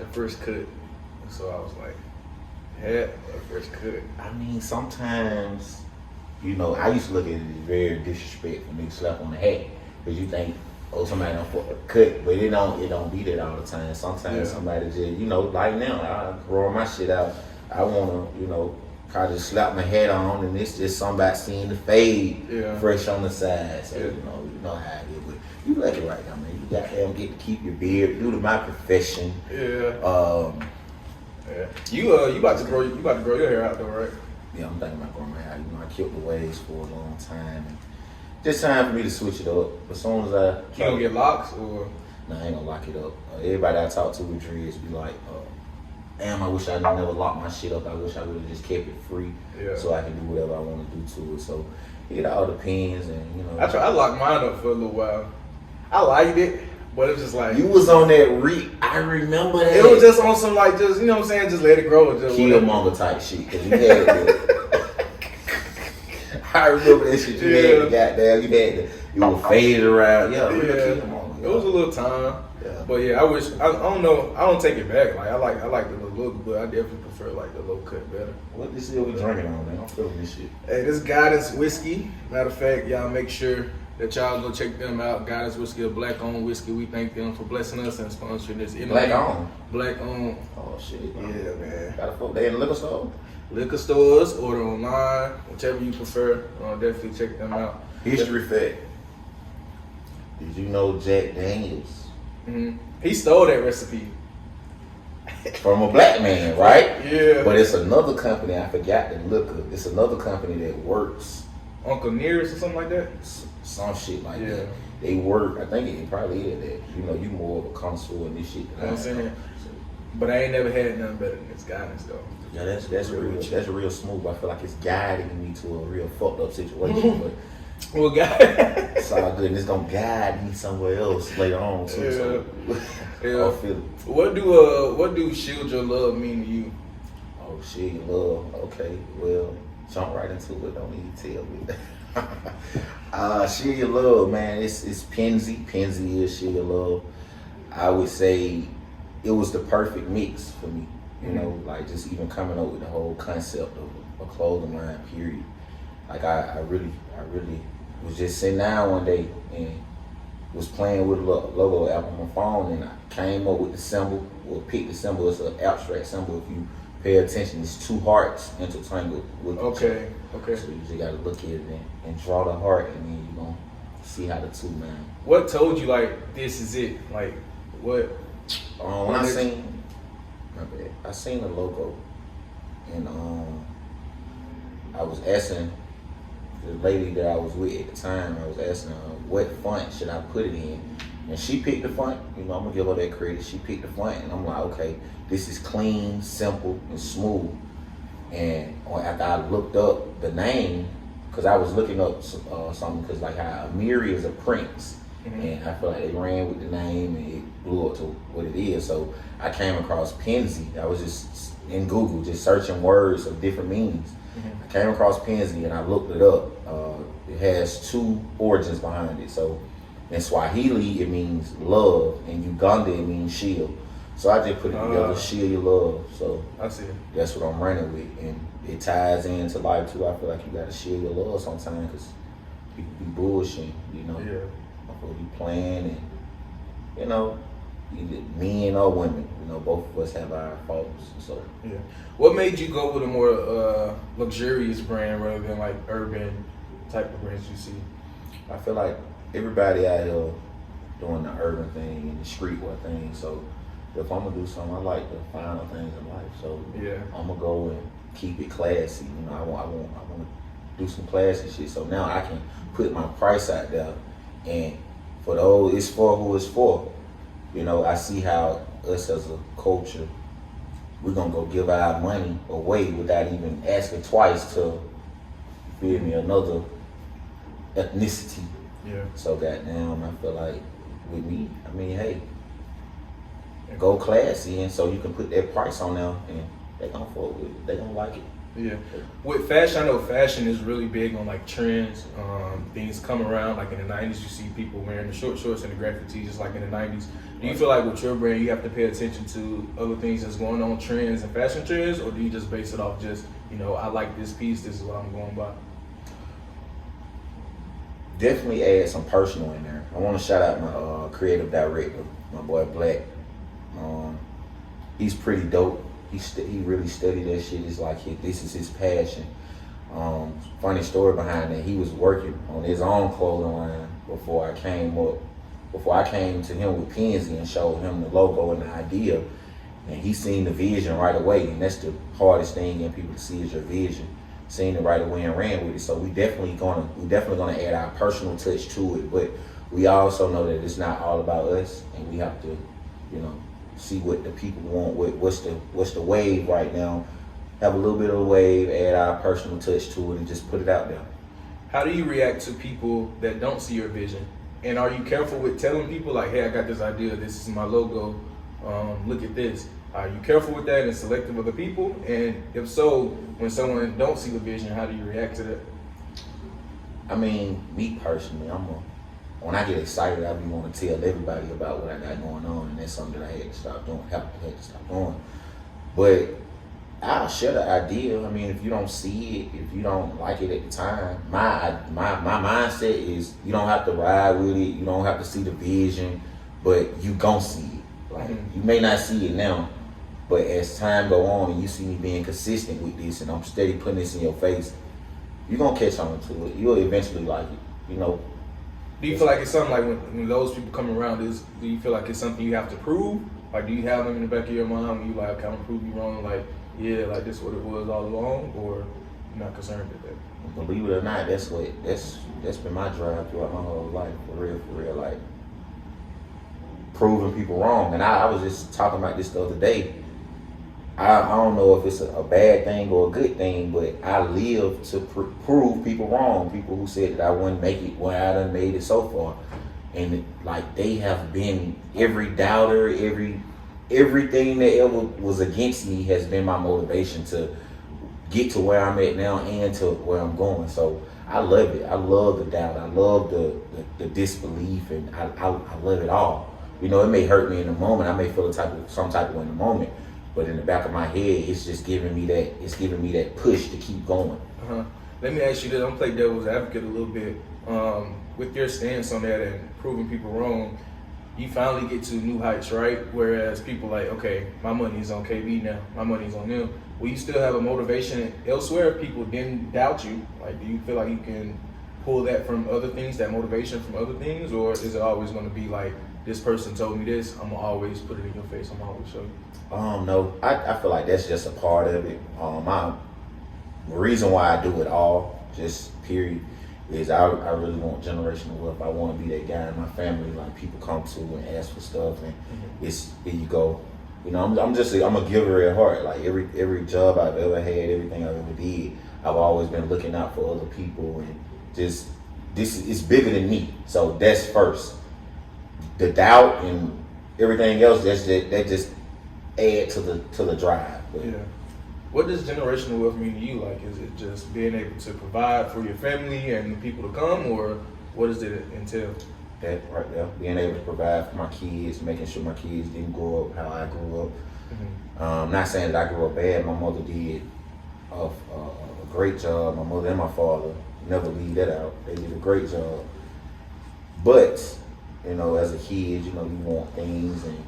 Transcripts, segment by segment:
the first cut. So I was like, yeah, the first cut. I mean, sometimes, you know, I used to look at it as very disrespectful when they slap on the hat. Because you think, oh, somebody don't cut, but it don't be that all the time. Sometimes somebody just, you know, like now, I roll my shit out. I wanna, you know, try to slap my head on, and it's just somebody seeing the fade fresh on the side. So you know how it is. But you lucky right now, man. You goddamn get to keep your beard due to my profession. Yeah. You about to grow your hair out though, right? Yeah, I'm thinking about growing my hair. You know, I killed the waves for a long time. And just time for me to switch it up. As soon as you gonna get locks or? Nah, I ain't gonna lock it up. Everybody I talk to with dreads be like, damn, I wish I never locked my shit up. I wish I would have just kept it free so I can do whatever I want to do to it. So it all depends, and you know. I locked mine up for a little while. I liked it, but it was just like you was on that I remember that. It was just on some like just you know what I'm saying, just let it grow. Just Killmonger type shit, cause you had it. I remember that shit. You had the goddamn. You had you were faded around. Yeah. It was a little time. Yeah. But yeah, I wish I don't know. I don't take it back. Like I like the look, but I definitely prefer like the low cut better. What this is we drinking on, man? I'm feeling this shit. Hey, this Guidance Whiskey. Matter of fact, y'all make sure that y'all go check them out. Guidance Whiskey, a black-owned whiskey. We thank them for blessing us and sponsoring this. Black-owned? Black-owned. Oh, shit. Yeah, man. Gotta fuck. They in the liquor store? Liquor stores, order online, whichever you prefer. Definitely check them out. History fact. Did you know Jack Daniels? Mm-hmm. He stole that recipe. From a black man, right? Yeah. But it's another company, I forgot the liquor. It's another company that works. Uncle Nearest or something like that? Some shit like that. They work, I think it probably is that. You know, you more of a connoisseur in this shit. You know what I'm saying? But I ain't never had nothing better than this Guidance though. Yeah, that's real smooth. I feel like it's guiding me to a real fucked up situation. But well, God. It's all good. And it's gonna guide me somewhere else later on too. So I'll feel it. What do Shield Your Love mean to you? Oh, Shield Your Love. Okay, well, jump right into it. Don't need to tell me. Shield Your Love, man. It's PENZI. PENZI is Shield Your Love. I would say it was the perfect mix for me. You know, like just even coming up with the whole concept of a clothing line. Period. Like I really was just sitting down one day and was playing with a logo app on my phone, and I came up with the symbol, or picked the symbol. It's an abstract symbol. If you pay attention, it's two hearts intertangled with each other. Okay. So you just gotta look at it and draw the heart, and then you're gonna see how the two man. What told you like this is it? Like what? When I seen the logo, and I was asking the lady that I was with at the time, I was asking her, what font should I put it in? And she picked the font. You know, I'm gonna give her that credit. She picked the font, and I'm like, okay, this is clean, simple, and smooth. And after I looked up the name, because I was looking up something, because like how Amiri is a prince, and I feel like they ran with the name and it blew up to what it is. So I came across PENZI. I was just in Google, just searching words of different meanings. I came across PENZI and I looked it up. It has two origins behind it. So in Swahili, it means love. In Uganda, it means shield. So I just put it together, shield your love. So I see. That's what I'm running with. And it ties into life too. I feel like you got to shield your love sometimes because people be bullshitting, you know. Yeah. People be playing and, you know, either men or women, you know, both of us have our faults. So yeah. What made you go with a more luxurious brand rather than like urban type of brands you see? I feel like everybody out here doing the urban thing and the streetwear thing. So if I'm gonna do something, I like the finer things in life. So yeah, I'm gonna go and keep it classy. You know, I want to do some classy shit. So now I can put my price out there, and for those, it's for who it's for. You know, I see how us as a culture, we're gonna go give our money away without even asking twice to, feel me, another ethnicity. Yeah. So goddamn, I feel like with me, I mean, hey, go classy, and so you can put that price on them, and they gonna fuck with it. They gonna like it. Yeah, with fashion, I know fashion is really big on like trends. Things come around. Like in the '90s, you see people wearing the short shorts and the graphic tees, just like in the '90s. Do you feel like with your brand, you have to pay attention to other things that's going on, trends and fashion trends, or do you just base it off just, you know, I like this piece, this is what I'm going by? Definitely add some personal in there. I want to shout out my creative director, my boy Black. He's pretty dope. He really studied that shit. It's like this is his passion. Funny story behind that. He was working on his own clothing line before I came to him with PENZI and showed him the logo and the idea. And he seen the vision right away. And that's the hardest thing getting people to see is your vision. Seen it right away and ran with it. So we definitely gonna add our personal touch to it. But we also know that it's not all about us, and we have to, you know, see what the people want. What's the wave right now? Have a little bit of a wave, add our personal touch to it, and just put it out there. How do you react to people that don't see your vision? And are you careful with telling people like, hey, I got this idea, this is my logo, look at this? Are you careful with that and selective of the people? And if so, when someone don't see the vision, how do you react to that? I mean, me personally, when I get excited, I be want to tell everybody about what I got going on, and that's something that I had to stop doing. Had to stop doing. But I'll share the idea. I mean, if you don't see it, if you don't like it at the time, my mindset is you don't have to ride with it. You don't have to see the vision, but you gon' see it. Like you may not see it now, but as time go on and you see me being consistent with this, and I'm steady putting this in your face, you're gonna catch on to it. You'll eventually like it. You know. Do you feel like it's something like when those people come around, do you feel like it's something you have to prove? Like, do you have them in the back of your mind when you like, I'm gonna prove you wrong? Like, yeah, like this is what it was all along, or you're not concerned with that? Believe it or not, that's been my drive throughout my whole life, for real. Like proving people wrong. And I was just talking about this the other day. I don't know if it's a bad thing or a good thing, but I live to prove people wrong. People who said that I wouldn't make it, well, I done made it so far. And like they have been, every doubter, everything that ever was against me has been my motivation to get to where I'm at now and to where I'm going. So I love it. I love the doubt. I love the disbelief, and I love it all. You know, it may hurt me in the moment. I may feel some type of way in the moment. But in the back of my head, it's just giving me that. It's giving me that push to keep going. Let me ask you this. I'm gonna play devil's advocate a little bit. With your stance on that and proving people wrong, you finally get to new heights, right? Whereas people like, okay, my money's on KB now. My money's on them. Will you still have a motivation elsewhere if people didn't doubt you? Like, do you feel like you can pull that from other things, that motivation from other things, or is it always going to be like, this person told me this, I'm gonna always put it in your face, I'm gonna always show you? No, I feel like that's just a part of it. The reason why I do it all, just period, is I really want generational wealth. I want to be that guy in my family, like people come to and ask for stuff, and it's, here you go. You know, I'm a giver at heart. Like every job I've ever had, everything I've ever did, I've always been looking out for other people, and just it's bigger than me. So that's first. The doubt and everything else, that just add to the drive. But, yeah. What does generational wealth mean to you? Like, is it just being able to provide for your family and the people to come, or what does it entail? That right there, being able to provide for my kids, making sure my kids didn't grow up how I grew up. Not saying that I grew up bad. My mother did a great job. My mother and my father, never leave that out. They did a great job. But, you know, as a kid, you know, you want things, and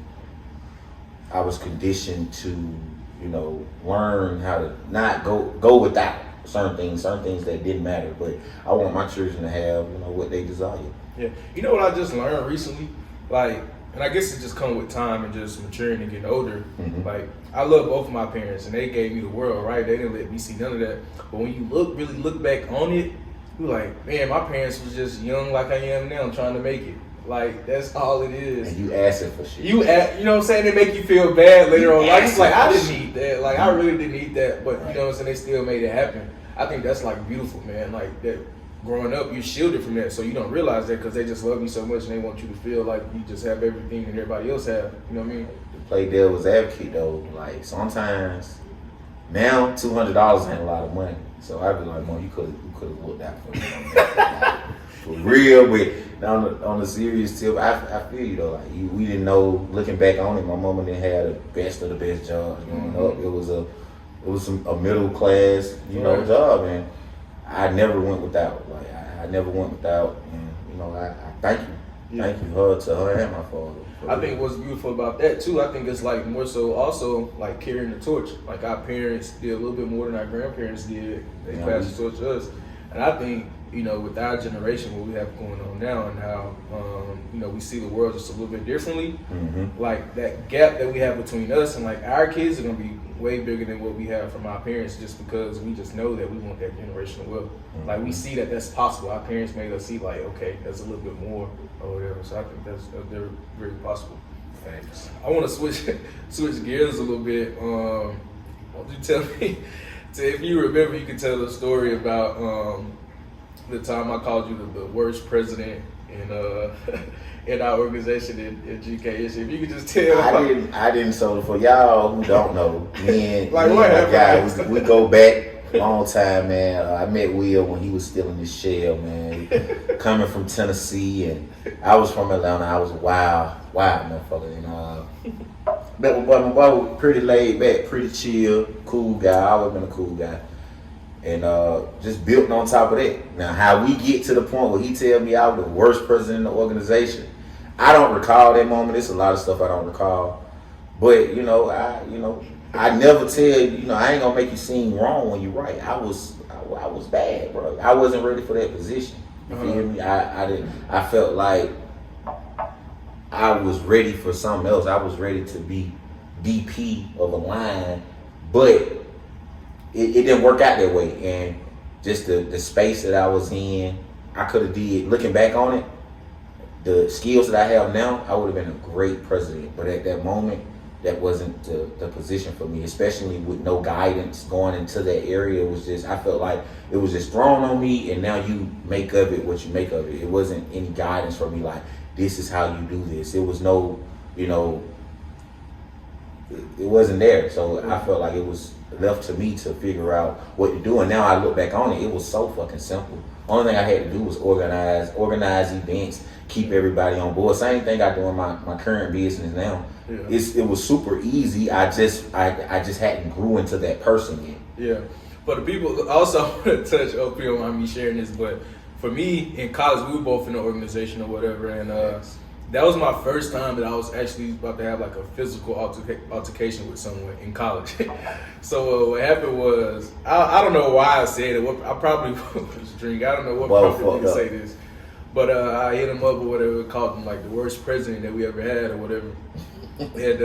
I was conditioned to, you know, learn how to not go without certain things that didn't matter. But I want my children to have, you know, what they desire. Yeah. You know what I just learned recently? Like, and I guess it just comes with time and just maturing and getting older. Like, I love both of my parents, and they gave me the world, right? They didn't let me see none of that. But when you really look back on it, you're like, man, my parents was just young like I am now, trying to make it. Like, that's all it is. And you asking for shit. You know what I'm saying? They make you feel bad later on. Like, it's like, I didn't need that. Like, I really didn't need that. But, you know what I'm saying? They still made it happen. I think that's, like, beautiful, man. Like, that growing up, you're shielded from that. So you don't realize that because they just love you so much and they want you to feel like you just have everything and everybody else have. You know what I mean? To play devil's advocate, though, like, sometimes Now $200 ain't a lot of money. So I'd be like, Mom, you could have looked out for me. Like, for real, but on the serious tip, I feel you though. Like we didn't know. Looking back on it, my mama didn't have the best of the best jobs growing up. It was a middle class, job, and I never went without. Like I never went without, and I thank you, thank you to her and my father. I think what's beautiful about that too, I think it's like more so also like carrying the torch. Like our parents did a little bit more than our grandparents did. They passed the torch to us. And I think, with our generation, what we have going on now and how, we see the world just a little bit differently, like that gap that we have between us and like our kids are going to be way bigger than what we have from our parents just because we just know that we want that generational wealth. Like we see that that's possible. Our parents made us see like, okay, that's a little bit more or whatever. So I think that's very, very possible. Thanks. I want to switch gears a little bit. Why don't you tell me, if you remember, you could tell the story about the time I called you the worst president in our organization in GKS. If you could just tell. I didn't. So for y'all who don't know, me and like my guy, we go back a long time, man. I met Will when he was still in his shell, man. Coming from Tennessee, and I was from Atlanta. I was wild motherfucker. But my boy was pretty laid back, pretty chill, cool guy. I always been a cool guy. And just built on top of that. Now, how we get to the point where he tell me I was the worst president in the organization, I don't recall that moment. There's a lot of stuff I don't recall. But I never tell you. I ain't gonna make you seem wrong when you're right. I was bad, bro. I wasn't ready for that position. You feel me? I didn't. I felt like I was ready for something else. I was ready to be VP of a line, but it didn't work out that way. And just the space that I was in, I could have did. Looking back on it, the skills that I have now, I would have been a great president. But at that moment, that wasn't the position for me, especially with no guidance going into that area. It was just, I felt like it was just thrown on me, and now you make of it what you make of it. It wasn't any guidance for me, like, this is how you do this. It was no, it wasn't there. So I felt like it was left to me to figure out what to do. And now I look back on it, it was so fucking simple. Only thing I had to do was organize events, keep everybody on board. Same thing I do in my current business now. Yeah. It was super easy. I just hadn't grew into that person yet. Yeah. For the people, also I want to touch, hope you don't mind me sharing this, but for me in college, we were both in the organization or whatever, and that was my first time that I was actually about to have like a physical altercation with someone in college. So what happened was, I don't know why I said it. I probably was drinking. I don't know what prompted me to say this. But I hit him up or whatever, called him like the worst president that we ever had or whatever. And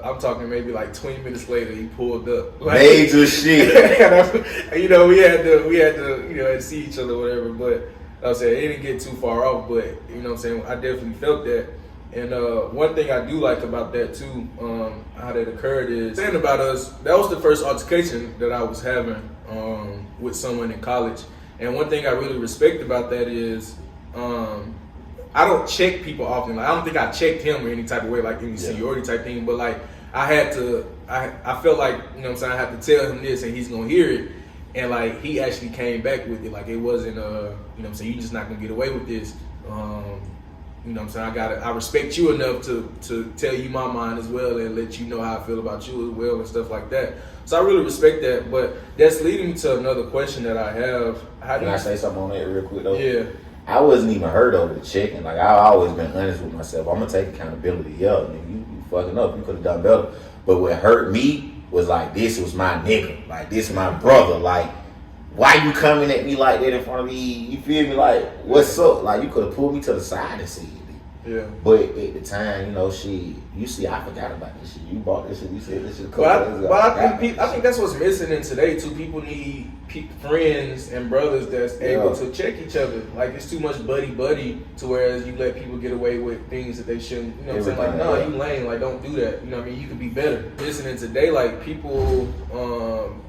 I'm talking maybe like 20 minutes later, he pulled up. Like, major shit. We had to see each other or whatever. But I was saying, it didn't get too far off, but I definitely felt that. And one thing I do like about that too, how that occurred is, saying about us, that was the first altercation that I was having with someone in college. And one thing I really respect about that is, I don't check people often. Like, I don't think I checked him in any type of way, like any seniority type thing, but like I felt like, I had to tell him this and he's gonna hear it. And like he actually came back with it. Like it wasn't you're just not gonna get away with this. I respect you enough to tell you my mind as well and let you know how I feel about you as well and stuff like that. So I really respect that. But that's leading to another question that I have. Can I say something on that real quick though? Yeah. I wasn't even hurt over the checking. Like, I've always been honest with myself. I'm gonna take accountability. Yo, nigga, you fucking up. You could have done better. But what hurt me was like, this was my nigga. Like, this is my brother. Like, why you coming at me like that in front of me? You feel me? Like, what's up? Like, you could have pulled me to the side and said it. Yeah. But at the time, I forgot about this shit. You bought this shit. You said this shit a couple days ago. But I think that's what's missing in today too. People need friends and brothers that's able to check each other. Like, it's too much buddy to whereas you let people get away with things that they shouldn't. You know what I'm saying? Like, no, you lame. Like, don't do that. You know what I mean? You can be better. Missing in today, like, people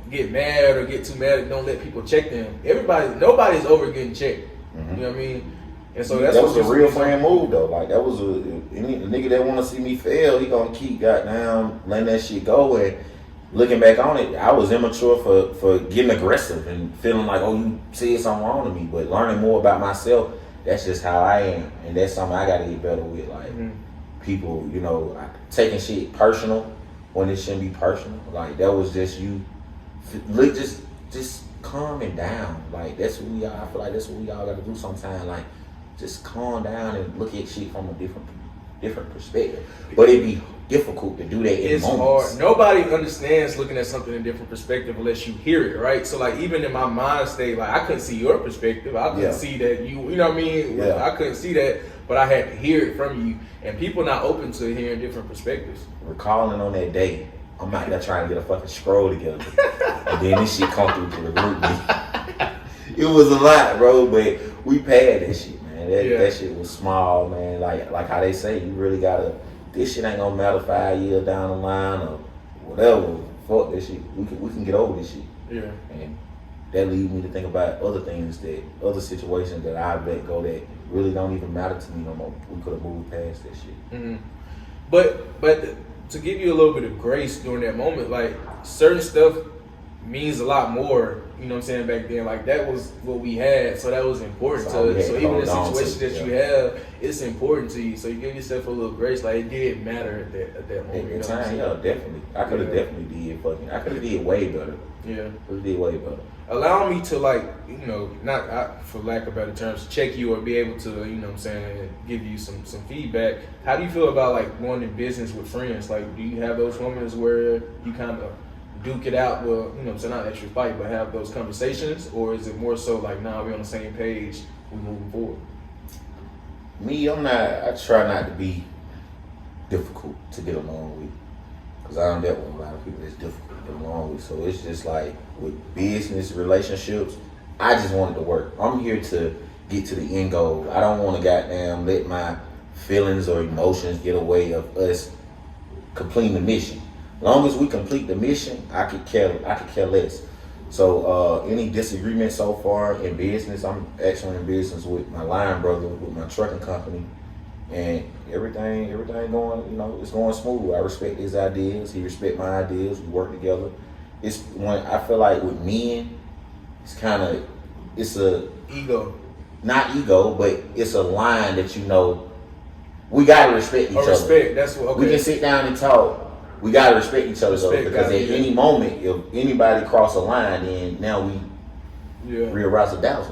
get mad or get too mad and don't let people check them. Nobody's over getting checked. Mm-hmm. You know what I mean? And so that was a real friend move though. Like, that was a nigga that want to see me fail. He gonna keep goddamn letting that shit go. And looking back on it, I was immature for getting aggressive and feeling like, oh, you said something wrong to me. But learning more about myself, that's just how I am, and that's something I gotta get better with. Like people, you know, taking shit personal when it shouldn't be personal. Like that was just you, just calming down. Like that's what we all. I feel like that's what we all gotta do sometimes. Like just calm down and look at shit from a different perspective. But it'd be difficult to do that in moments. Hard. Nobody understands looking at something in a different perspective unless you hear it, right? So like even in my mind state, like I couldn't see your perspective. I couldn't see that you know what I mean? Yeah. I couldn't see that, but I had to hear it from you. And people not open to hearing different perspectives. Recalling on that day, I'm out there trying to get a fucking scroll together. And then this shit come through to the group. It was a lot, bro, but we paid that shit, man. That shit was small, man. Like how they say, you really gotta, this shit ain't gonna matter 5 years down the line or whatever. Fuck that shit. We can get over this shit. Yeah. And that leads me to think about other things other situations that I let go that really don't even matter to me no more. We could have moved past that shit. Mm-hmm. But to give you a little bit of grace during that moment, like certain stuff means a lot more, you know what I'm saying, back then. Like that was what we had, so that was important to us. So even the situation that you have, it's important to you. So you give yourself a little grace, like it did matter at that moment. At the time, definitely. I could have definitely I could have did way better. Yeah. Could have did way better. Allow me to, like, you know, not for lack of better terms, check you or be able to, you know what I'm saying, give you some feedback. How do you feel about, like, going in business with friends? Like, do you have those moments where you kind of duke it out, well, you know what I'm saying, not actually fight, but have those conversations? Or is it more so like, nah, we're on the same page, we're moving forward? Me, I try not to be difficult to get along with. Because I don't deal with a lot of people that's difficult to get along with. So it's just like with business relationships, I just want it to work. I'm here to get to the end goal. I don't want to goddamn let my feelings or emotions get away of us completing the mission. As long as we complete the mission, I could care less. So any disagreement so far in business, I'm actually in business with my line brother, with my trucking company. And everything going, you know, it's going smooth. I respect his ideas. He respect my ideas. We work together. It's when I feel like with men, it's a ego, not ego, but it's a line that you know we gotta respect each other. Respect. That's what. Okay. We can sit down and talk. We gotta respect each other though, because at any moment, if anybody cross a line, then now we realize a doubts.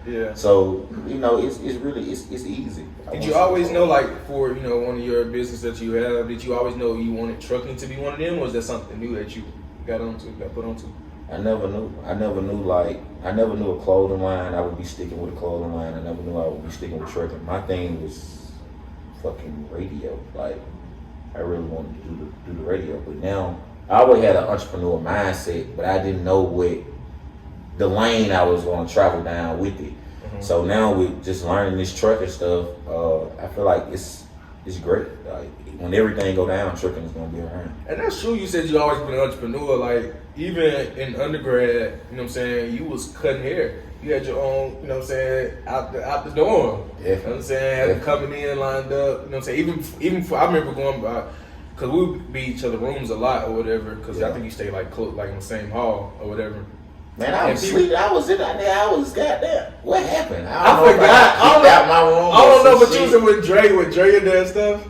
Yeah. So you know, it's really easy. Did you always know, like, for, you know, one of your business that you have, did you always know you wanted trucking to be one of them, or was that something new that you got put onto? I never knew a clothing line. I would be sticking with a clothing line. I never knew I would be sticking with trucking. My thing was fucking radio. Like, I really wanted to do the radio, but now I always had an entrepreneur mindset, but I didn't know what the lane I was going to travel down with it. Mm-hmm. So now with just learning this trucking stuff, I feel like it's great. Like when everything go down, trucking is going to be around. And that's true. You said you always been an entrepreneur. Like even in undergrad, you know what I'm saying, you was cutting hair. You had your own, you know what I'm saying, out the dorm. Yeah. You know what I'm saying, had coming in, lined up. You know what I'm saying, even for, I remember going by, cause we would be each other rooms a lot or whatever. Cause I think you stayed like close, like in the same hall or whatever. Man, I was sleeping. I was in there. I was goddamn. What happened? I forgot. I out my room. I don't know, but you was with Dre and that stuff.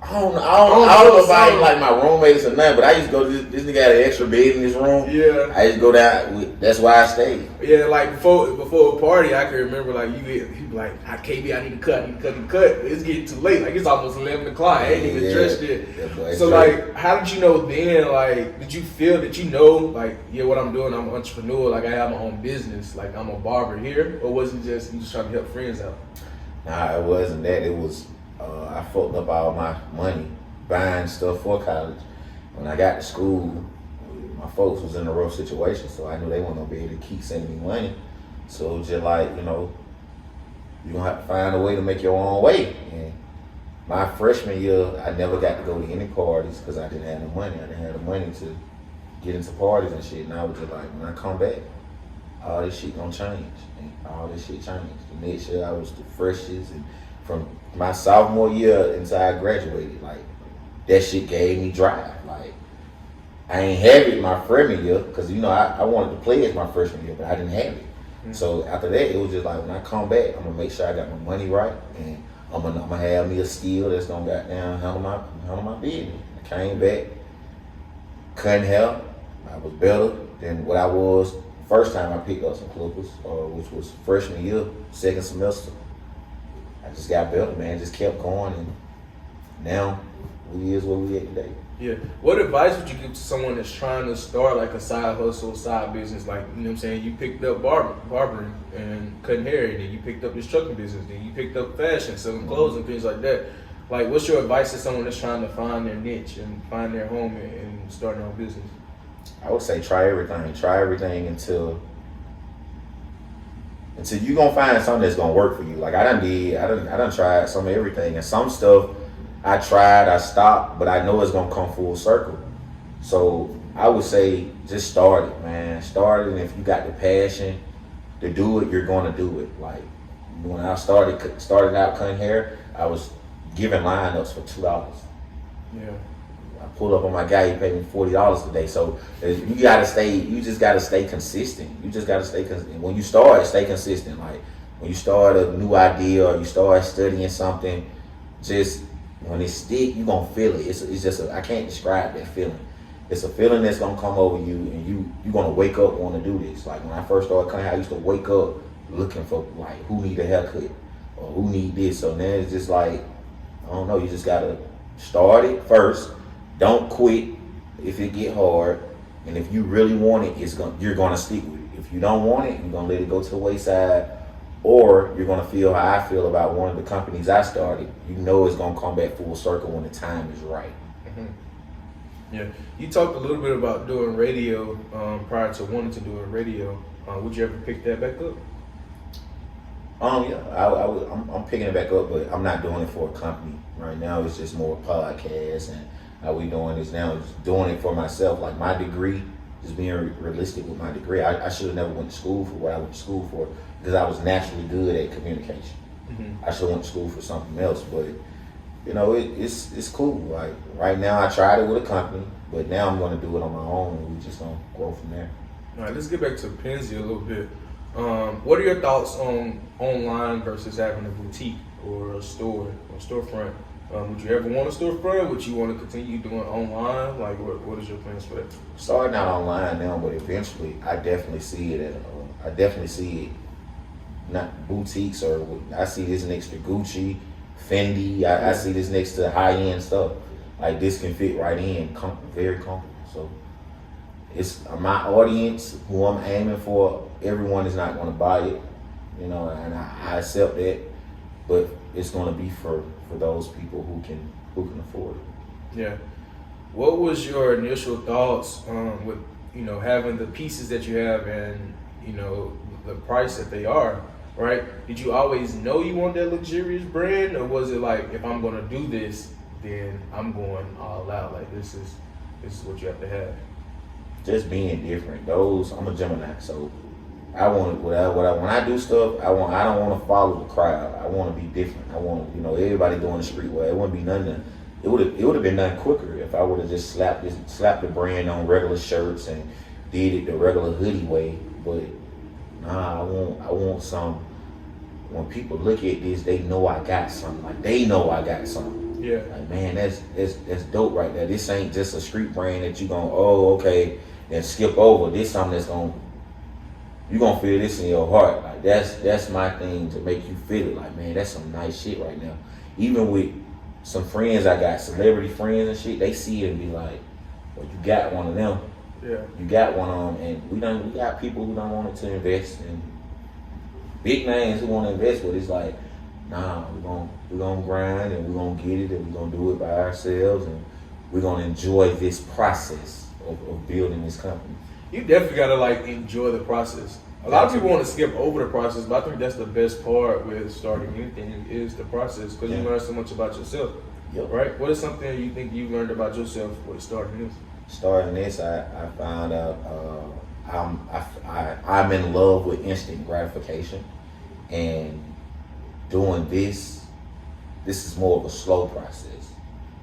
I don't know if I ain't like my roommates or nothing, but I used to go to this nigga had an extra bed in his room. Yeah. I used to go down. That's why I stayed. Yeah, like before a party, I can remember like he'd be like, KB, I need to cut. It's getting too late. Like it's almost 11 o'clock. I ain't even dressed yet. So like, how did you know then? Like, did you feel that you know, like, yeah, what I'm doing? I'm an entrepreneur. Like I have my own business. Like I'm a barber here, or was it just you just trying to help friends out? Nah, it wasn't that. It was. I fucked up all my money buying stuff for college. When I got to school, my folks was in a rough situation, so I knew they weren't gonna be able to keep sending me money. So it was just like, you know, you're gonna have to find a way to make your own way. And my freshman year, I never got to go to any parties because I didn't have the money. I didn't have the money to get into parties and shit. And I was just like, when I come back, all this shit gonna change. And all this shit changed. The next year I was the freshest, and from my sophomore year until I graduated, like that shit gave me drive. Like I ain't have it my freshman year because I wanted to play as my freshman year, but I didn't have it. Mm-hmm. So after that, it was just like when I come back, I'm gonna make sure I got my money right, and I'm gonna have me a skill that's gonna goddamn handle my business. I came back, couldn't help. I was better than what I was first time I picked up some clippers, which was freshman year, second semester. I just got better, man. Just kept going, and now we is where we at today. Yeah. What advice would you give to someone that's trying to start like a side hustle, side business? Like, you know what I'm saying? You picked up barbering and cutting hair, and then you picked up this trucking business, then you picked up fashion, selling clothes and things like that. Like, what's your advice to someone that's trying to find their niche and find their home and start their own business? I would say try everything. Try everything until you gonna find something that's gonna work for you. Like I done tried some of everything, and some stuff I tried, I stopped, but I know it's gonna come full circle. So I would say just start it, man. Start it, and if you got the passion to do it, you're gonna do it. Like when I started out cutting hair, I was giving lineups for $2. Yeah. I pulled up on my guy, he paid me $40 today. So you just gotta stay consistent. You just gotta stay consistent. When you start, stay consistent. Like when you start a new idea or you start studying something, just when it stick, you gonna feel it. It's just I can't describe that feeling. It's a feeling that's gonna come over you, and you gonna wake up wanting to do this. Like when I first started cutting hair, I used to wake up looking for like who need a haircut or who need this. So now it's just like, I don't know, you just gotta start it first. Don't quit if it get hard, and if you really want it, you're gonna stick with it. If you don't want it, you're gonna let it go to the wayside, or you're gonna feel how I feel about one of the companies I started. You know it's gonna come back full circle when the time is right. Mm-hmm. Yeah, you talked a little bit about doing radio prior to wanting to do a radio. Would you ever pick that back up? Yeah, I'm picking it back up, but I'm not doing it for a company right now. It's just more podcasts, and how we doing this now is doing it for myself. Like my degree, just being realistic with my degree. I should have never went to school for what I went to school for because I was naturally good at communication. Mm-hmm. I should have went to school for something else, but it's cool. Like right now, I tried it with a company, but now I'm going to do it on my own, and we just gonna grow from there. All right, let's get back to PENZI a little bit. What are your thoughts on online versus having a boutique or a store or storefront? Would you ever want a storefront? Would you want to continue doing online? Like, what is your plans for that? Starting out online now, but eventually, I definitely see it not boutiques, or I see this next to Gucci, Fendi. I see this next to high end stuff. Like this can fit right in, very comfortable. So it's my audience, who I'm aiming for. Everyone is not going to buy it, and I accept that. But it's going to be for those people who can afford it. Yeah. What was your initial thoughts with having the pieces that you have and the price that they are, right? Did you always know you want that luxurious brand, or was it like, if I'm going to do this, then I'm going all out? Like this is what you have to have. Just being different. I'm a Gemini, so I want when I do stuff. I don't want to follow the crowd. I want to be different. I want everybody doing the streetwear. It wouldn't be nothing. It would have been done quicker if I would have just slapped the brand on regular shirts and did it the regular hoodie way. But nah, I want some. When people look at this, they know I got something. Like they know I got something. Yeah. Like man, that's dope right there. This ain't just a street brand that you okay, then skip over. This something that's you gonna feel this in your heart. Like that's my thing, to make you feel it. Like man, that's some nice shit right now. Even with some friends I got, celebrity friends and shit, they see it and be like, well, you got one of them. Yeah. You got one of them, and we got people who don't want to invest, and big names who want to invest, but it's like, nah, we're gonna grind, and we're gonna get it, and we're gonna do it by ourselves, and we're gonna enjoy this process of building this company. You definitely gotta enjoy the process. A lot of people want to skip over the process, but I think that's the best part with starting anything is the process, because you learn so much about yourself. Yep. Right? What is something you think you learned about yourself with starting this? Starting this, I found out I'm in love with instant gratification, and doing this is more of a slow process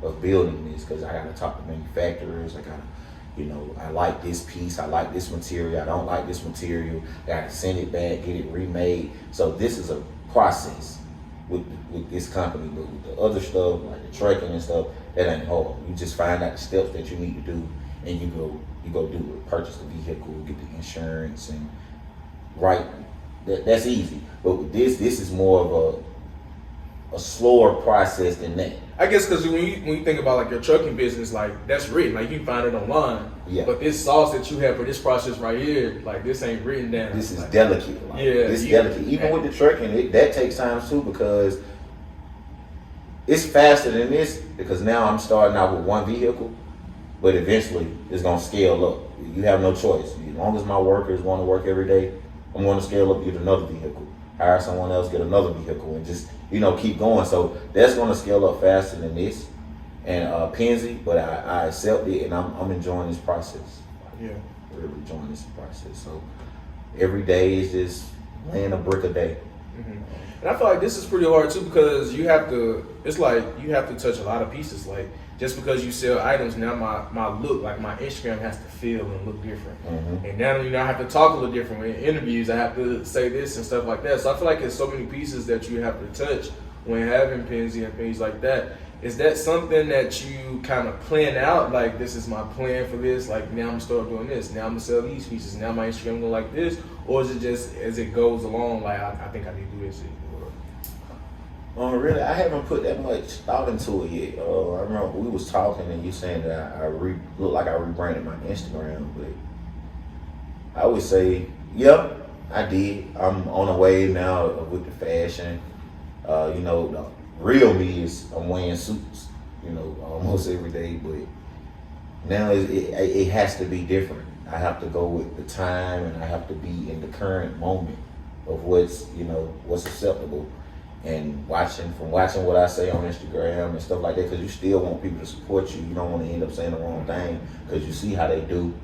of building this, because I got to talk to manufacturers, I got to You know, I like this piece, I like this material, I don't like this material. I got to send it back, get it remade. So this is a process with this company, but with the other stuff, like the trucking and stuff, that ain't hard. You just find out the steps that you need to do, and you go do it. Purchase the vehicle, get the insurance, and that's easy. But with this is more of a slower process than that. I guess because when you think about like your trucking business, like that's written, like you can find it online. Yeah. But this sauce that you have for this process right here, like this ain't written down. This is like, delicate. Like, it's delicate. Even with the trucking, that takes time too, because it's faster than this, because now I'm starting out with one vehicle, but eventually it's gonna scale up. You have no choice. As long as my workers want to work every day, I'm going to scale up, get another vehicle, hire someone else, get another vehicle, and just keep going. So that's going to scale up faster than this and PENZI, but I accept it, and I'm enjoying this process. Yeah, really enjoying this process. So every day is just laying a brick a day. Mm-hmm. And I feel like this is pretty hard too, because you have to touch a lot of pieces. Like, just because you sell items, now my look, like my Instagram has to feel and look different. Mm-hmm. And now I have to talk a little different. In interviews, I have to say this and stuff like that. So I feel like there's so many pieces that you have to touch when having PENZI and things like that. Is that something that you kind of plan out? Like, this is my plan for this. Like, now I'm gonna start doing this. Now I'm gonna sell these pieces. Now my Instagram go like this. Or is it just as it goes along? Like, I think I need to do this. Really, I haven't put that much thought into it yet. I remember we was talking and you saying that I look like I rebranded my Instagram, but I would say, yeah, I did. I'm on the wave now with the fashion. The real me is I'm wearing suits, almost every day, but now it has to be different. I have to go with the time, and I have to be in the current moment of what's acceptable. And watching what I say on Instagram and stuff like that, because you still want people to support you. You don't want to end up saying the wrong thing, because you see how they do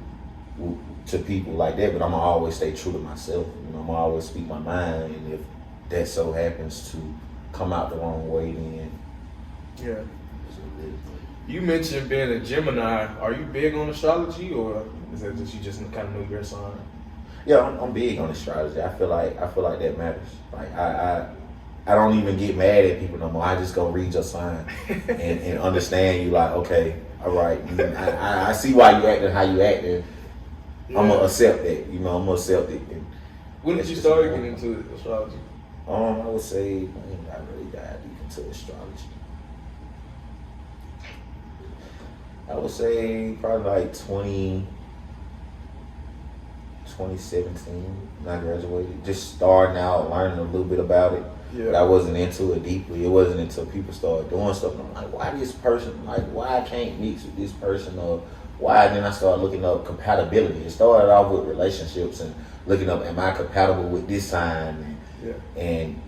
to people like that. But I'm gonna always stay true to myself. I'm gonna always speak my mind, and if that so happens to come out the wrong way, then yeah. You mentioned being a Gemini. Are you big on astrology, or is that just you just kind of know your sign? Yeah, I'm big on astrology. I feel like that matters. Like I don't even get mad at people no more. I just go read your sign and understand you. Like, okay, all right. I see why you acting how you acting. Yeah. I'm gonna accept that. I'm gonna accept it. And when did you start getting into astrology? I would say I really got deep into astrology. I would say probably like 2017 when I graduated. Just starting out, learning a little bit about it. Yeah. But I wasn't into it deeply. It wasn't until people started doing stuff. And I'm like, why this person? Like, why I can't mix with this person? Or why? And then I started looking up compatibility. It started off with relationships and looking up, am I compatible with this sign? And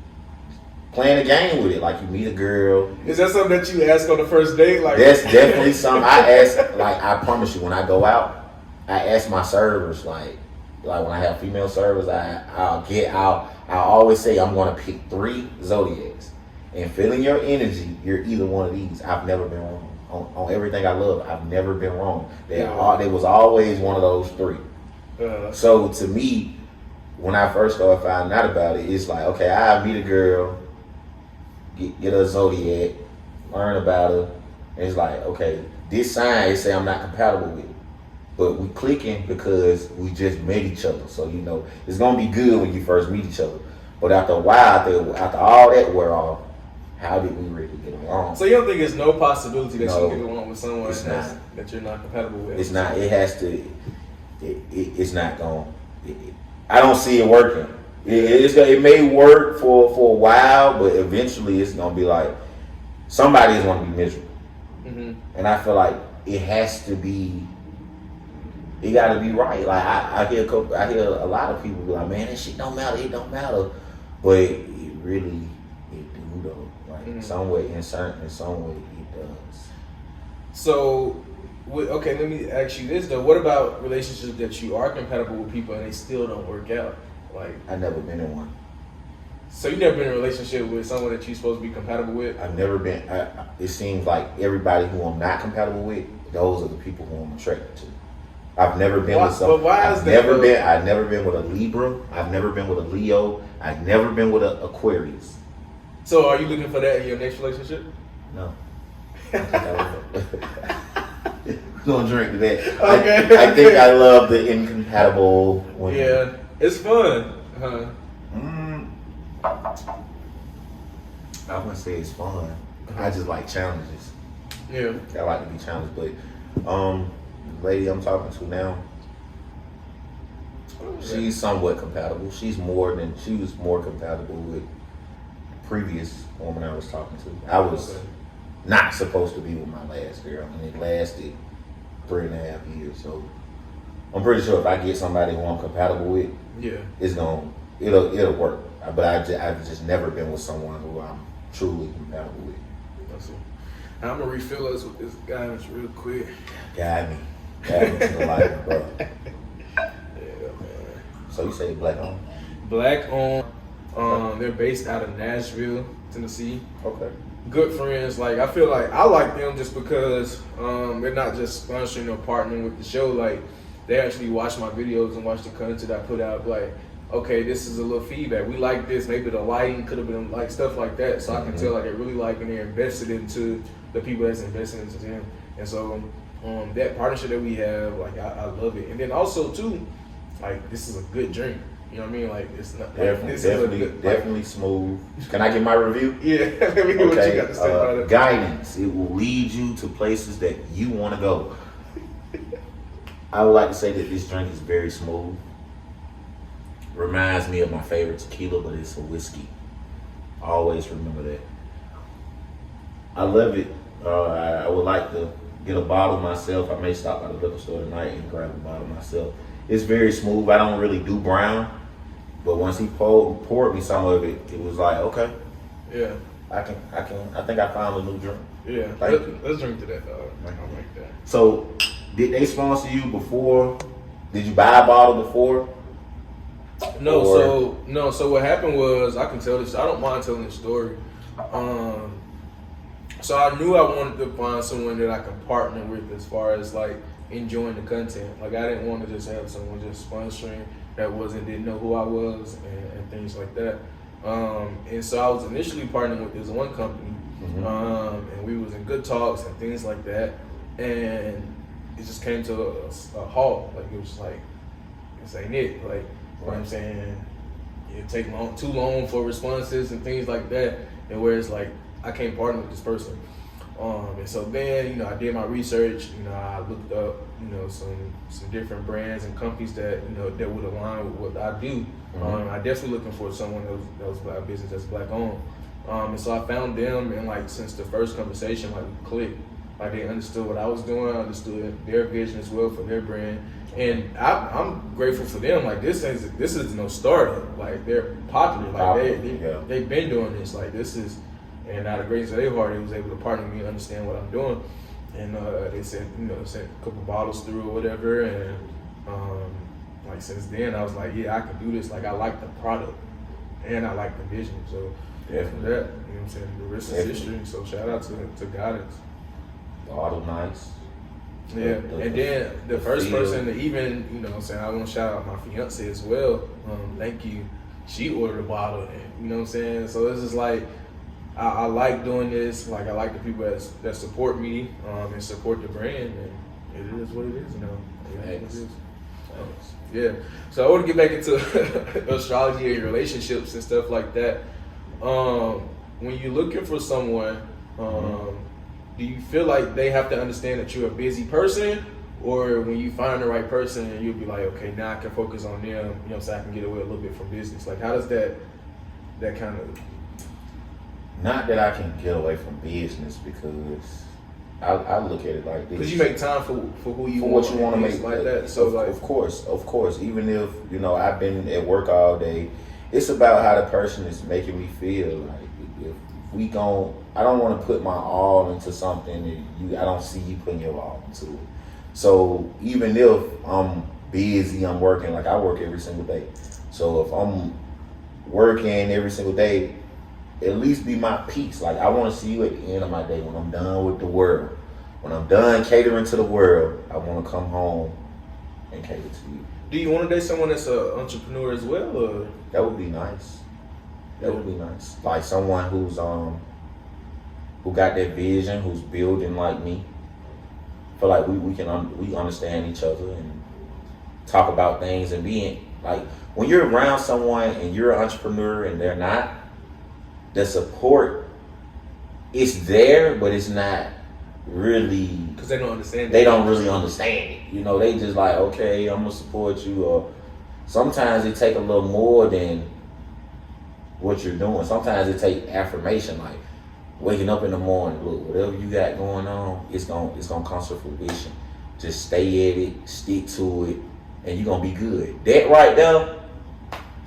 playing a game with it. Like, you meet a girl. Is that something that you ask on the first date? Like, that's definitely something I ask. Like, I promise you, when I go out, I ask my servers, like when I have female servers, I always say I'm going to pick 3 zodiacs, and feeling your energy, you're either one of these. I've never been wrong on everything I love. I've never been wrong. There was always one of those 3. So to me, when I first started finding out about it, it's like, okay, I meet a girl, get her zodiac, learn about her, and it's like, okay, this sign they say I'm not compatible with. But we clicking because we just met each other. So, it's going to be good when you first meet each other. But after a while, after all that wear off, how did we really get along? So you don't think there's no possibility that you can get along with someone that you're not compatible with? It's not. It has to. It's not going. I don't see it working. It may work for a while, but eventually it's going to be like, somebody is going to be miserable. Mm-hmm. And I feel like it has to be. It got to be right. Like I hear a lot of people be like, man, that shit don't matter. It don't matter, but it do though. Like in some way it does. So, okay, let me ask you this though. What about relationships that you are compatible with people and they still don't work out? Like, I've never been in one. So you never been in a relationship with someone that you're supposed to be compatible with? I've never been. It seems like everybody who I'm not compatible with, those are the people who I'm attracted to. I've never been with some. But why is I've that? never been with a Libra. I've never been with a Leo. I've never been with an Aquarius. So are you looking for that in your next relationship? No. We're gonna drink to that. Okay. I think I love the incompatible women. Yeah, it's fun. I wouldn't say it's fun. I just like challenges. Yeah. I like to be challenged, but the lady I'm talking to now, she's somewhat compatible. She was more compatible with the previous woman I was talking to. I was not supposed to be with my last girl, and it lasted 3.5 years. So I'm pretty sure if I get somebody who I'm compatible with, it'll work. But I've just never been with someone who I'm truly compatible with. That's it. I'm gonna refill us with this guidance real quick. Got me to the life, bro. Yeah, man. So you say black on? Black on. They're based out of Nashville, Tennessee. Okay. Good friends. Like I feel like I like them just because they're not just sponsoring or partnering with the show. Like they actually watch my videos and watch the content I put out. Like, okay, this is a little feedback. We like this. Maybe the lighting could have been like stuff like that. So I can tell like they really like and they're invested into the people that's invested into them. And so that partnership that we have, like I love it. And then also too, like this is a good drink. You know what I mean? Like it's not definitely smooth. Can I get my review? Yeah, let me hear what you got to say about it. Guidance. It will lead you to places that you want to go. I would like to say that this drink is very smooth. Reminds me of my favorite tequila, but it's a whiskey. Always remember that. I love it. I would like to get a bottle myself. I may stop by the liquor store tonight and grab a bottle myself. It's very smooth. I don't really do brown, but once he poured me some of it, it was like, okay. Yeah. I think I found a new drink. Yeah. Let's drink to that, dog. I like that. So, did they sponsor you before? Did you buy a bottle before? No. So what happened was, I can tell this. I don't mind telling this story. So I knew I wanted to find someone that I can partner with as far as like enjoying the content. Like I didn't want to just have someone just sponsoring that didn't know who I was and things like that. And so I was initially partnering with this one company, and we was in good talks and things like that. And it just came to a halt. Like it was just like, this ain't it. Like, you know what I'm saying? It take too long for responses and things like that. And where it's like, I can't partner with this person. And so then, I did my research. I looked up, some different brands and companies that, that would align with what I do. I definitely looking for someone that was black business, that's black owned. And so I found them, and like since the first conversation, like we clicked. Like they understood what I was doing, understood their vision as well for their brand. And I'm grateful for them. Like this is no startup. Like they're popular. Like they've been doing this. Like this is. And out of the greatness of their heart, they was able to partner with me and understand what I'm doing. And they sent a couple bottles through or whatever. And like since then, I was like, yeah, I can do this. Like I like the product and I like the vision. So from that, you know what I'm saying, the rest is history. So shout out to Guidance. Bottle nice. Yeah, and then the first person to even, I want to shout out my fiance as well. Thank you. She ordered a bottle, and you know what I'm saying. So it's just like. I like doing this. Like I like the people that support me and support the brand, and it is what it is. It is. Yeah. So I want to get back into astrology and relationships and stuff like that. When you're looking for someone, do you feel like they have to understand that you're a busy person, or when you find the right person, you'll be like, okay, now I can focus on them. So I can get away a little bit from business. Like how does that kind of. Not that I can get away from business because I look at it like this. Because you make time for who you for want. What you want to make like that. So of course. Even if I've been at work all day, it's about how the person is making me feel. Like if I don't want to put my all into something and I don't see you putting your all into it. So even if I'm busy, I'm working. Like I work every single day. So if I'm working every single day. At least be my peace. Like I want to see you at the end of my day when I'm done with the world. When I'm done catering to the world, I want to come home and cater to you. Do you want to date someone that's an entrepreneur as well, or? That would be nice. That would be nice. Like someone who's who got that vision, who's building like me. I feel like we understand each other and talk about things and being like when you're around someone and you're an entrepreneur and they're not, the support is there, but it's not really because they don't understand. They don't really understand it. You know, they just like, okay, I'm gonna support you. Or sometimes it take a little more than what you're doing. Sometimes it take affirmation, like waking up in the morning. Look, whatever you got going on, it's gonna come to fruition. Just stay at it, stick to it, and you're gonna be good. That right there,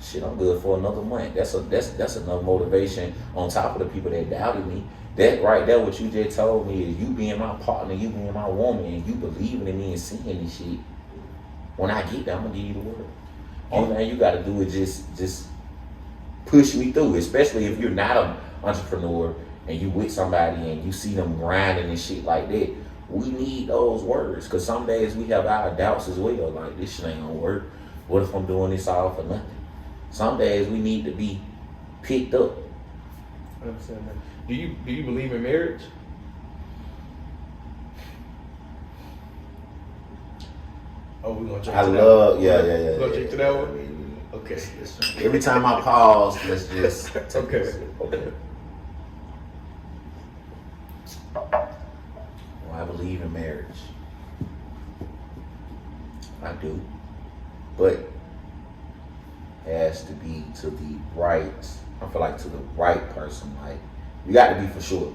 shit, I'm good for another month. That's enough motivation on top of the people that doubted me. That right there, what you just told me is you being my partner, you being my woman, and you believing in me and seeing this shit. When I get there, I'm gonna give you the word. Only thing you gotta do is just push me through, especially if you're not an entrepreneur and you with somebody and you see them grinding and shit like that. We need those words, because some days we have our doubts as well. Like, this shit ain't gonna work. What if I'm doing this all for nothing? Some days we need to be picked up. I understand that. Do you believe in marriage? Oh, we're gonna jump to that. Yeah. We're gonna jump to that one? Okay. Every time I pause, let's just take Okay. this. Okay. Well, I believe in marriage. I do. But it has to be to the right, I feel like to the right person. Like, you got to be for sure.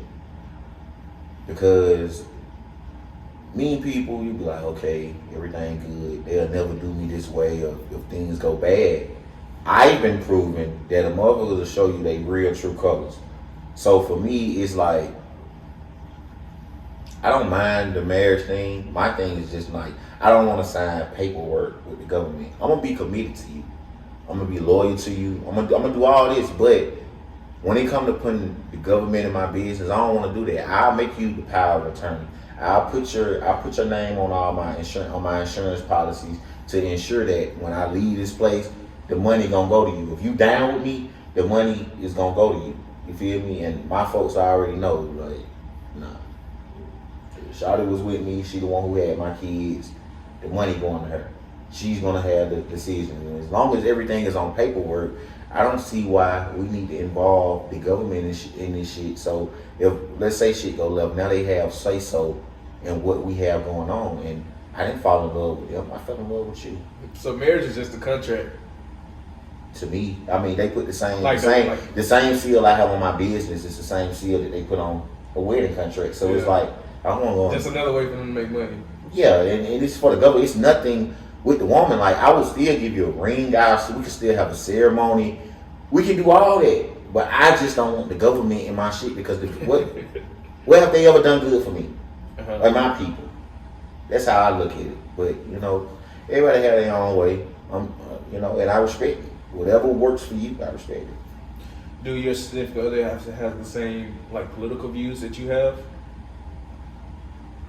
Because mean people, you be like, okay, everything good. They'll never do me this way, or if things go bad. I've been proven that a motherfucker will show you their real true colors. So for me, it's like, I don't mind the marriage thing. My thing is just like, I don't want to sign paperwork with the government. I'm going to be committed to you. I'm going to be loyal to you. I'm gonna do all this, but when it comes to putting the government in my business, I don't want to do that. I'll make you the power of attorney. I'll put your name on all my insurance policies to ensure that when I leave this place, the money gonna go to you. If you down with me, the money is gonna go to you. You feel me? And my folks already know, like, nah. Shawty was with me. She the one who had my kids. The money going to her. She's gonna have the decision. And as long as everything is on paperwork, I don't see why we need to involve the government in this shit. So if, let's say shit go left, now they have say so in what we have going on. And I didn't fall in love with them. I fell in love with you. So marriage is just a contract. To me, I mean, they put the same seal I have on my business. It's the same seal that they put on a wedding contract. So it's like, I don't want to. Just another way for them to make money. Yeah, and it's for the government. It's nothing with the woman. Like, I would still give you a ring, guys. So we can still have a ceremony. We can do all that, but I just don't want the government in my shit, because what have they ever done good for me and my people? That's how I look at it. But you know, everybody have their own way. You know, and I respect it. Whatever works for you, I respect it. Do your significant other have to have the same like political views that you have?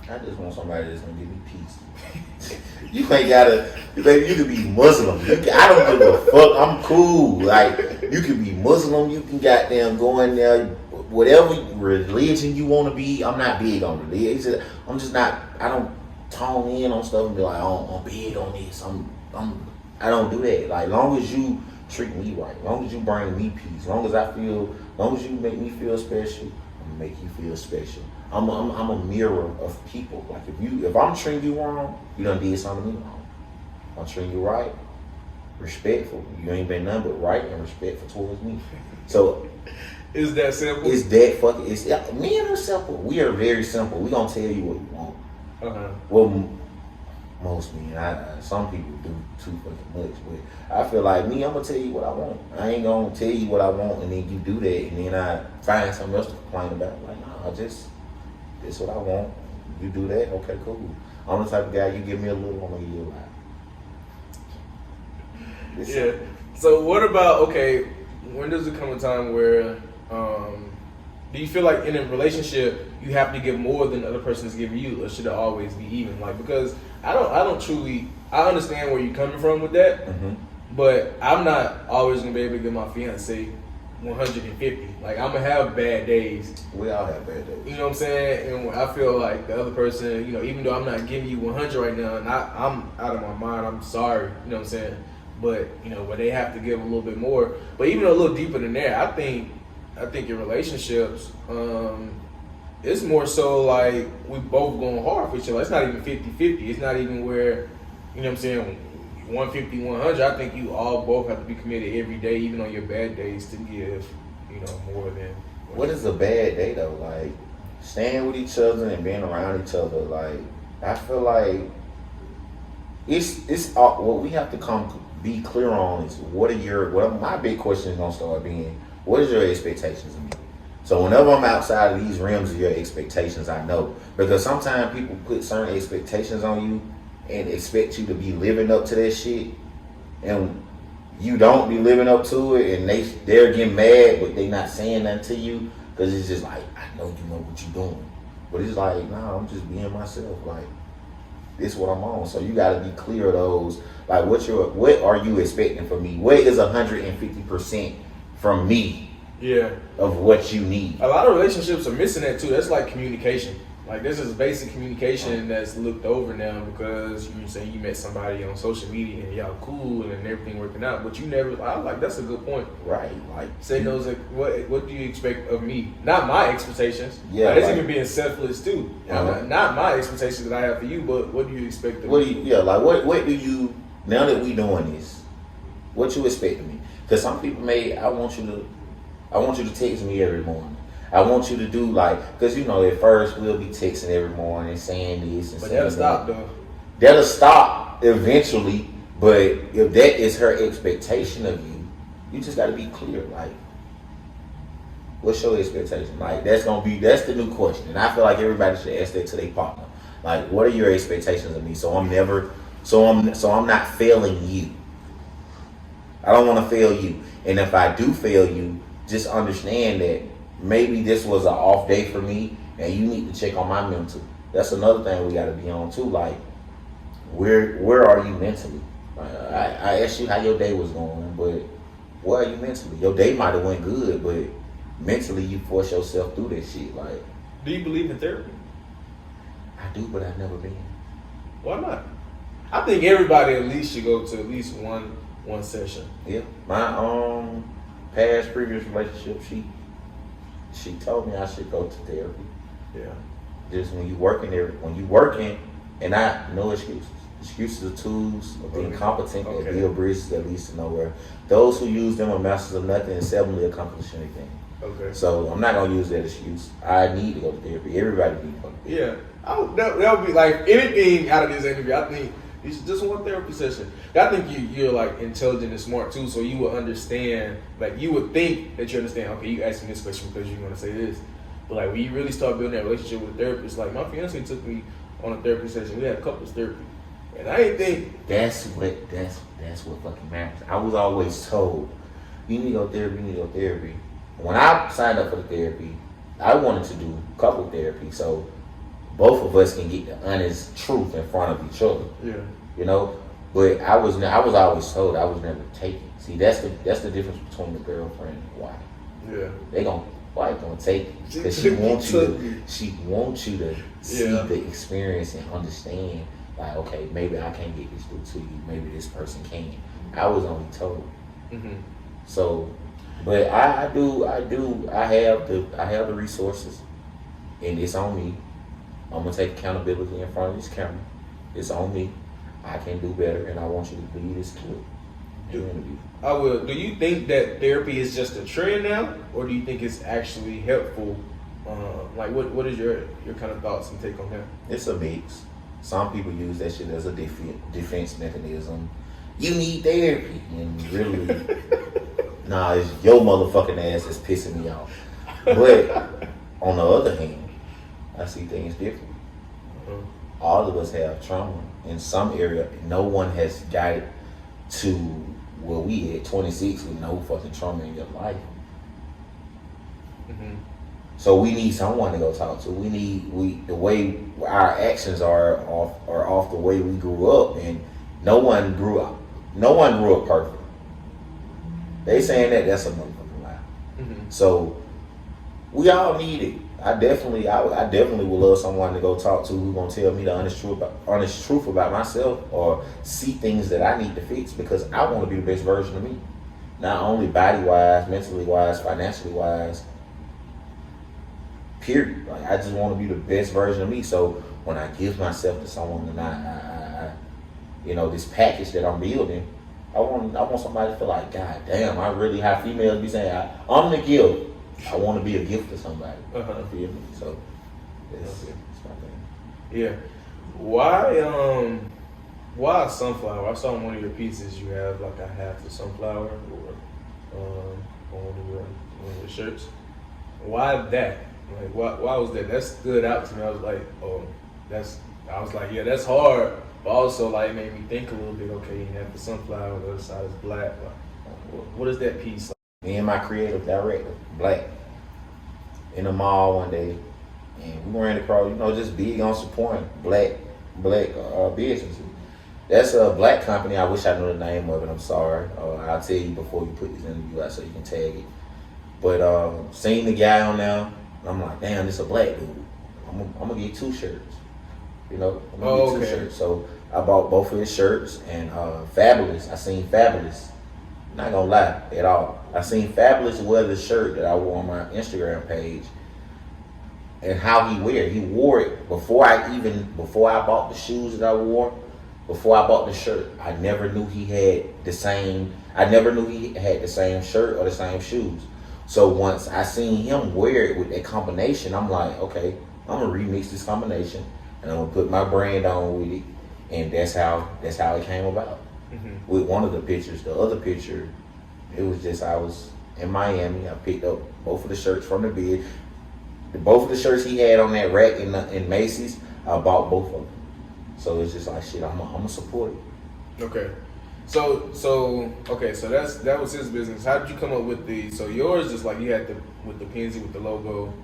I just want somebody that's gonna give me peace. You ain't gotta, baby. You could be Muslim. I don't give a fuck. I'm cool. Like, you can be Muslim. You can goddamn go in there. Whatever religion you want to be. I'm not big on religion. I'm just not. I don't tone in on stuff and be like, oh, I'm big on this. I don't do that. Like, long as you treat me right, long as you bring me peace, long as you make me feel special, I'm gonna make you feel special. I'm a mirror of people. Like, if I'm treating you wrong, you done did something to me wrong. I'm treating you right, respectful. You ain't been nothing but right and respectful towards me. So is that simple? It's that fucking. Men are simple. We are very simple. We gonna tell you what you want. Well, most men. Some people do too fucking much, but I feel like me, I'm gonna tell you what I want. I ain't gonna tell you what I want and then you do that and then I find something else to complain about. Like, nah, this what I want. You do that, okay, cool. I'm the type of guy, you give me a little, I'm gonna give you a lot. Yeah. So what about, okay, when does it come a time where do you feel like in a relationship you have to give more than the other person is giving you, or should it always be even? Like, because I I understand where you're coming from with that, Mm-hmm. but I'm not always gonna be able to give my fiance 150. Like, I'm gonna have bad days. We all have bad days. You know what I'm saying? And when I feel like the other person, you know, even though I'm not giving you 100 right now, and I'm out of my mind, I'm sorry. You know what I'm saying? But you know, when they have to give a little bit more, but even a little deeper than that, I think in relationships, it's more so like we both going hard for each other. It's not even 50-50. It's not even where, you know what I'm saying, 150, 100. I think you all both have to be committed every day, even on your bad days, to give, you know, more than. What is a bad day though? Like staying with each other and being around each other. Like I feel like it's what we have to be clear on is my big question is gonna start being, what is your expectations of me? So whenever I'm outside of these realms of your expectations, I know, because sometimes people put certain expectations on you and expect you to be living up to that shit, and you don't be living up to it, and they're getting mad, but they not saying nothing to you because it's just like, I know you know what you're doing, but it's like, nah, I'm just being myself. Like this is what I'm on. So you got to be clear of those. Like what are you expecting from me? What is 150% from me? Yeah. Of what you need. A lot of relationships are missing that too. That's like communication. Like this is basic communication that's looked over now, because you say you met somebody on social media and y'all cool and everything working out, but you never. I like, that's a good point. Right. Like say those like, what do you expect of me? Not my expectations. Yeah. Like, that's even being selfless too. Uh-huh. Not my expectations that I have for you, but what do you expect of me? What do you, now that we doing this, what you expect of me? Because some people I want you to text me every morning. I want you to do because you know at first we'll be texting every morning saying this and but saying that'll stop though. That'll stop eventually, but if that is her expectation of you, you just got to be clear. Like, what's your expectation? Like that's the new question, and I feel like everybody should ask that to their partner. Like, what are your expectations of me? So I'm not failing you. I don't want to fail you, and if I do fail you, just understand that maybe this was an off day for me, and you need to check on my mental. That's another thing we got to be on too. Like, where are you mentally? I asked you how your day was going, but where are you mentally? Your day might have went good, but mentally you force yourself through that shit. Like, do you believe in therapy? I do, but I've never been. Why not? I think everybody at least should go to at least one session. Yeah, my previous relationship, she told me I should go to therapy. Yeah. Just when you working, and no excuses. Excuses are tools of being competent that build bridges that leads to nowhere. Those who use them are masters of nothing and seldomly accomplish anything. Okay. So I'm not gonna use that excuse. I need to go to therapy. Everybody needs to go to therapy. Yeah. That would be like anything out of this interview. I think you should just one therapy session. I think you're like intelligent and smart too, so you would understand. Like you would think that you understand. Okay, you asking this question because you're gonna say this, but like when you really start building that relationship with a therapist, like my fiance took me on a therapy session. We had couples therapy, and I didn't think that's what fucking matters. I was always told you need to go therapy. You need to go therapy. When I signed up for the therapy, I wanted to do couple therapy, so both of us can get the honest truth in front of each other. Yeah. You know, but I was always told I was never taken. See, that's the difference between the girlfriend and wife. Yeah. Wife gonna take it because she wants you to see the experience and understand. Like, okay, maybe I can't get this through to you. Maybe this person can. I was only told. Mm-hmm. So, but I have the resources, and it's on me. I'm gonna take accountability in front of this camera. It's on me. I can do better, and I want you to lead this clip. I will. Do you think that therapy is just a trend now, or do you think it's actually helpful? Like, what is your kind of thoughts and take on that? It's a mix. Some people use that shit as a defense mechanism. You need therapy, and really, nah, it's your motherfucking ass that's pissing me off. But on the other hand, I see things different. All of us have trauma in some area. No one has got it to where we at 26 with no fucking trauma in your life. Mm-hmm. So we need someone to go talk to. The way our actions are off the way we grew up, and No one grew up perfect. They saying that's a motherfucking lie. Mm-hmm. So we all need it. I definitely would love someone to go talk to who gonna tell me the honest truth about myself, or see things that I need to fix, because I want to be the best version of me. Not only body wise, mentally wise, financially wise. Period. Like, I just want to be the best version of me. So when I give myself to someone, and I this package that I'm building, I want somebody to feel like, God damn, I really have females be saying, I'm the gift. I want to be a gift to somebody. Uh-huh. Feel me? So it's my thing. Yeah. Why sunflower? I saw on one of your pieces you have like a half of sunflower, or on one of your shirts. Why that? Like, why was that? That stood out to me. I was like, yeah, that's hard. But also, like, it made me think a little bit. Okay, you have the sunflower, the other side is black. What is that piece like? Me and my creative director, Black, in the mall one day, and we ran across, just big on supporting black businesses. That's a black company. I wish I knew the name of it. I'm sorry. I'll tell you before you put this interview out so you can tag it. But seeing the guy on there, I'm like, damn, this a black dude. I'm gonna get 2 shirts. I'm gonna get 2 shirts. So I bought both of his shirts, and Fabulous. I seen Fabulous. Not gonna lie at all. I seen Fabulous wear the shirt that I wore on my Instagram page, and how he wear it. He wore it before I bought the shoes that I wore. Before I bought the shirt, I never knew he had the same shirt or the same shoes. So once I seen him wear it with that combination, I'm like, okay, I'm gonna remix this combination, and I'm gonna put my brand on with it, and that's how it came about. Mm-hmm. With one of the pictures, the other picture, it was just, I was in Miami. I picked up both of the shirts from the bid. Both of the shirts he had on that rack in Macy's, I bought both of them. So it's just like, shit, I'm gonna support it. Okay. So that was his business. How did you come up with so yours is like you had with the PENZI with the logo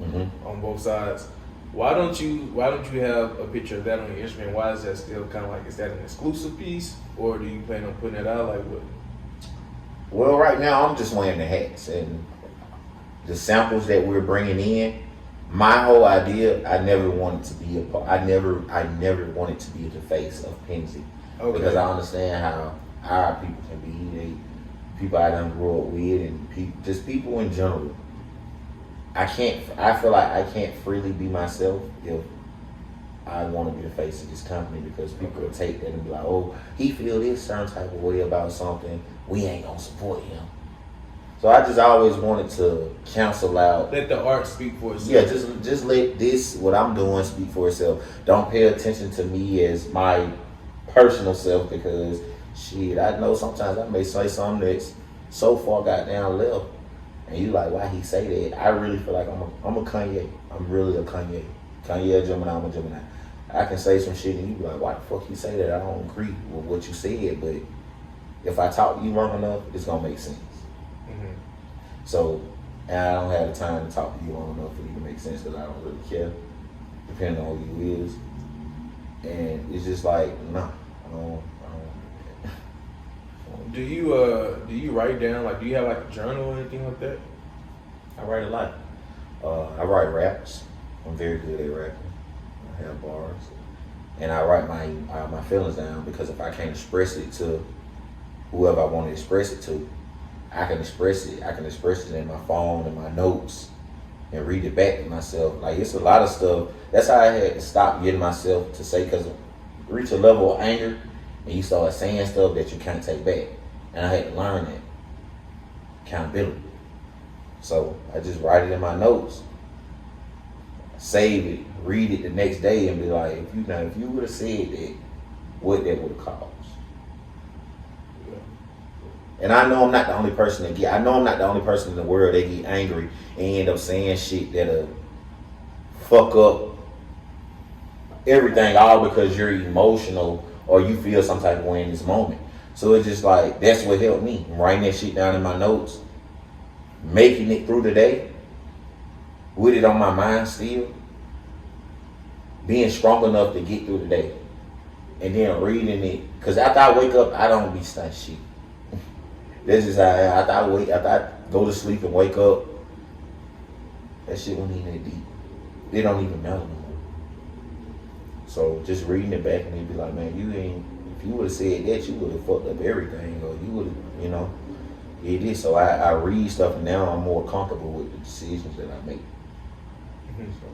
on both sides. Why don't you have a picture of that on your Instagram? Why is that still kind of like, is that an exclusive piece, or do you plan on putting it out? Like what? Well, right now I'm just wearing the hats and the samples that we're bringing in. My whole idea, I never wanted to be the face of PENZI. Okay. Because I understand how our people can be. People I done grew up with, and just people in general. I feel like I can't freely be myself if I want to be the face of this company, because people will take that and be like, oh, he feel this certain type of way about something, we ain't gonna support him. So I just always wanted to cancel out. Let the art speak for itself. Yeah, just let what I'm doing speak for itself. Don't pay attention to me as my personal self, because shit, I know sometimes I may say something that's so far goddamn left, and you like, why he say that? I really feel like I'm a Kanye. I'm really a Kanye. Kanye a Gemini, I'm a Gemini. I can say some shit and you be like, why the fuck you say that? I don't agree with what you said, but if I talk to you long enough, it's gonna make sense. Mm-hmm. So, and I don't have the time to talk to you long enough for you to make sense, because I don't really care, depending on who you is. And it's just like, nah, I don't. Do you write down, like, do you have like a journal or anything like that? I write a lot. I write raps. I'm very good at rapping. I have bars, and I write my feelings down, because if I can't express it to whoever I want to express it to, I can express it. I can express it in my phone and my notes, and read it back to myself. Like, it's a lot of stuff. That's how I had to stop getting myself to say, because reach a level of anger, and you start saying stuff that you can't take back. And I had to learn that. Accountability. So I just write it in my notes, save it, read it the next day, and be like, if you would have said that, what that would have caused. And I know I'm not the only person in the world that get angry and end up saying shit that'll fuck up everything, all because you're emotional or you feel some type of way in this moment. So it's just like, that's what helped me. Writing that shit down in my notes, making it through the day, with it on my mind still, being strong enough to get through the day, and then reading it Cause after I wake up, I don't be stunned shit. This is how after I go to sleep and wake up, that shit won't even that deep. It don't even matter no more. So just reading it back and it'd be like, man, if you would have said that, you would have fucked up everything, or you would have, it is. So I read stuff and now I'm more comfortable with the decisions that I make. So.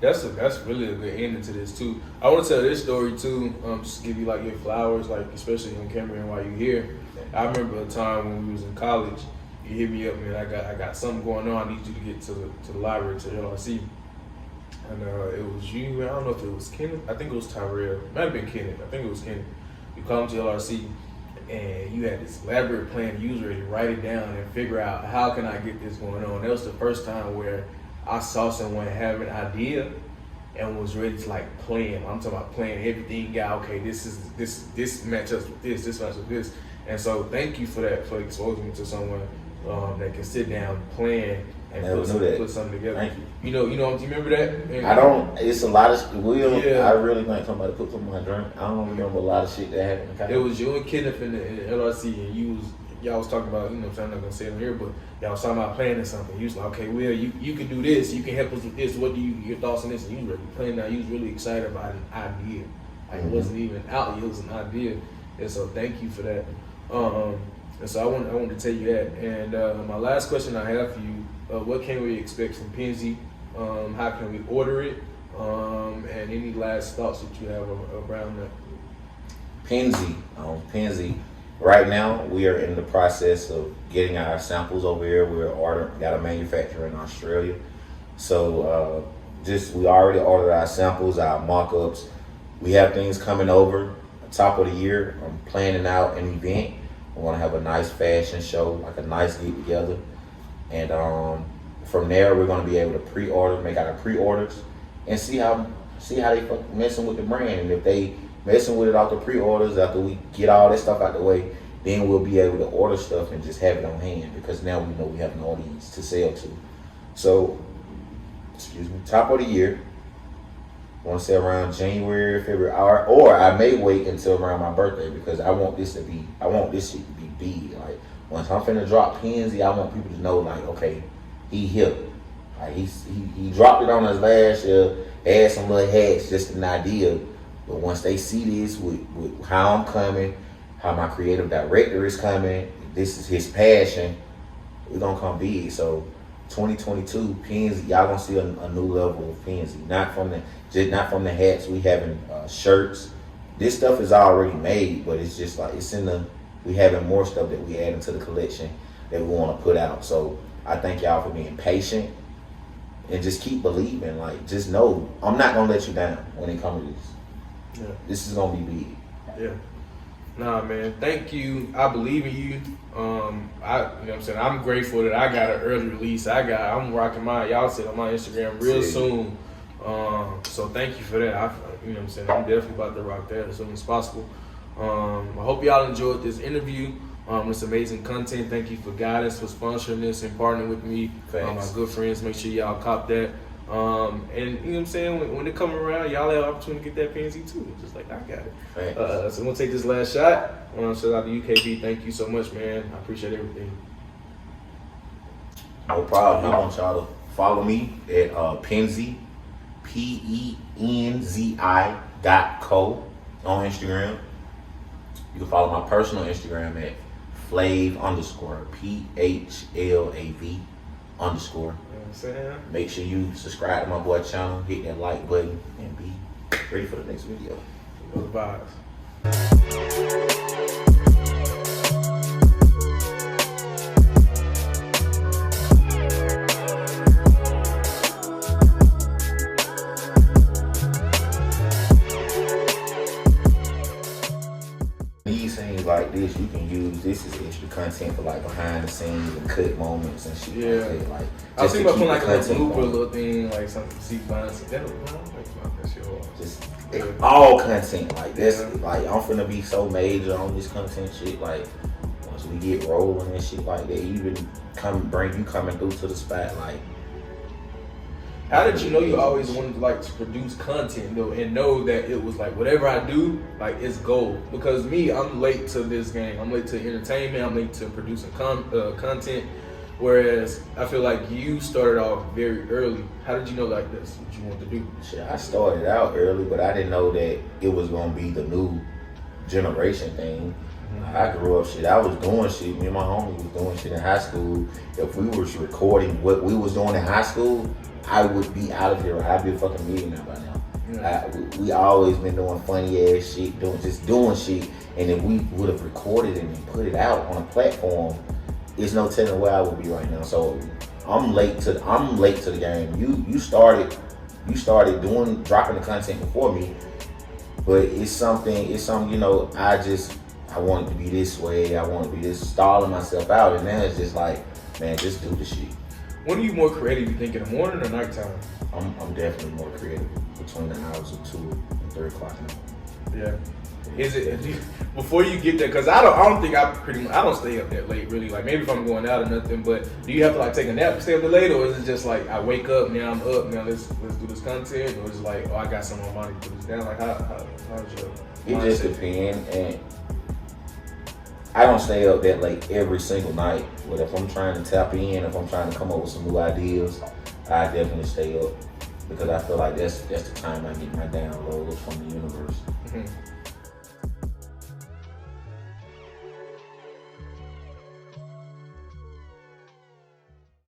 That's really a good ending to this too. I want to tell this story too, just to give you like your flowers, like especially on camera and while you're here. I remember a time when we was in college. You hit me up, man. I got something going on. I need you to get to the library, to LRC. And it was you. I don't know if it was Kenneth. I think it was Tyrell. It might have been Kenneth. I think it was Kenneth. You called him to LRC, and you had this elaborate plan. You was ready to write it down and figure out how can I get this going on. That was the first time where I saw someone have an idea and was ready to like plan. I'm talking about planning everything out. Okay, this matchups with this matchups with this. And so thank you for that, for exposing me to someone that can sit down, plan, and put something together. Thank you. Do you remember that? And, I don't. It's a lot of Yeah. I really think somebody put something in my drink. I don't remember a lot of shit that happened in college. It was you and Kenneth in the LRC, and y'all was talking about, I'm not gonna say it on here, but y'all was talking about planning something. You was like, okay, Will, you can do this. You can help us with this. What do your thoughts on this? And you were planning out. You was really excited about an idea. Like it wasn't even out. It was an idea. And so thank you for that. And so I wanted to tell you that. And my last question I have for you: what can we expect from PENZI? How can we order it? And any last thoughts that you have around that? PENZI. Right now, we are in the process of getting our samples over here. Got a manufacturer in Australia. So we already ordered our samples, our mock-ups. We have things coming over. Top of the year, I'm planning out an event. I want to have a nice fashion show, like a nice get together. And from there, we're going to be able to make our pre-orders, and see how they messing with the brand. And if they messing with it off the pre-orders, after we get all that stuff out the way, then we'll be able to order stuff and just have it on hand, because now we know we have an audience to sell to. So, top of the year, I want to say around January, February, or I may wait until around my birthday, because I want this shit to be big. Like, once I'm finna drop PENZI, I want people to know, like, okay, he here. Like, he dropped it on us last year, had some little hats, just an idea. But once they see this with how I'm coming, how my creative director is coming, this is his passion, we're gonna come big. So 2022 PENZI, y'all gonna see a new level of PENZI. Not from the hats. We having shirts. This stuff is already made, but it's just like we having more stuff that we add into the collection that we want to put out. So I thank y'all for being patient and just keep believing. Like, just know I'm not gonna let you down when it comes to this. Yeah. This is gonna be big. Yeah. Nah, man. Thank you. I believe in you. You know what I'm saying? I'm grateful that I got an early release. I'm rocking y'all see it on my Instagram real soon. So thank you for that. You know what I'm saying? I'm definitely about to rock that as soon as possible. I hope y'all enjoyed this interview. It's amazing content. Thank you for guidance, for sponsoring this and partnering with me. My good friends, make sure y'all cop that. And you know what I'm saying, when they come around, y'all have an opportunity to get that PENZI too, just like I got it. So I'm gonna take this last shot. Shout out to UKB. Thank you so much, man. I appreciate everything. No problem. I want y'all to follow me at PENZI, PENZI.co on Instagram. You can follow my personal Instagram at Flav_, PHLAV_. Make sure you subscribe to my boy channel, hit that like button, and be ready for the next video. Those vibes. These things like this, you can use this as extra content for like behind the scenes and cut moments and shit. Yeah. Like that. Like, I was thinking about putting like a blooper little thing, like something to see behind some. That shit hard. Just all content like this. Like, I'm finna be so major on this content shit. Like, once we get rolling and shit like that, even coming through to the spot, like, How did you know you always wanted to like to produce content though, and know that it was like whatever I do, like it's gold? Because me, I'm late to this game. I'm late to entertainment. I'm late to producing content. Whereas I feel like you started off very early. How did you know like that's what you wanted to do? Shit, I started out early, but I didn't know that it was gonna be the new generation thing. I grew up shit. I was doing shit. Me and my homie was doing shit in high school. If we was recording what we was doing in high school, I would be out of here. I'd be a fucking millionaire by now. We always been doing funny ass shit, doing shit. And if we would have recorded it and put it out on a platform, there's no telling where I would be right now. So I'm late to the game. You started dropping the content before me, but it's something, you know, I want it to be this way, I want it to be this, stalling myself out, and then it's just like, man, just do the shit. When are you more creative, you think, in the morning or nighttime? I'm definitely more creative between the hours of 2 and 3 o'clock now. Yeah. Is it before you get there? Because I don't think I don't stay up that late really. Like maybe if I'm going out or nothing. But do you have to like take a nap to stay up that late, or is it just like I wake up now I'm up now let's do this content, or is it like I got some more money to put this down? Like how's your It just depends, and I don't stay up that late every single night. But if I'm trying to tap in, if I'm trying to come up with some new ideas, I definitely stay up because I feel like that's the time I get my downloads.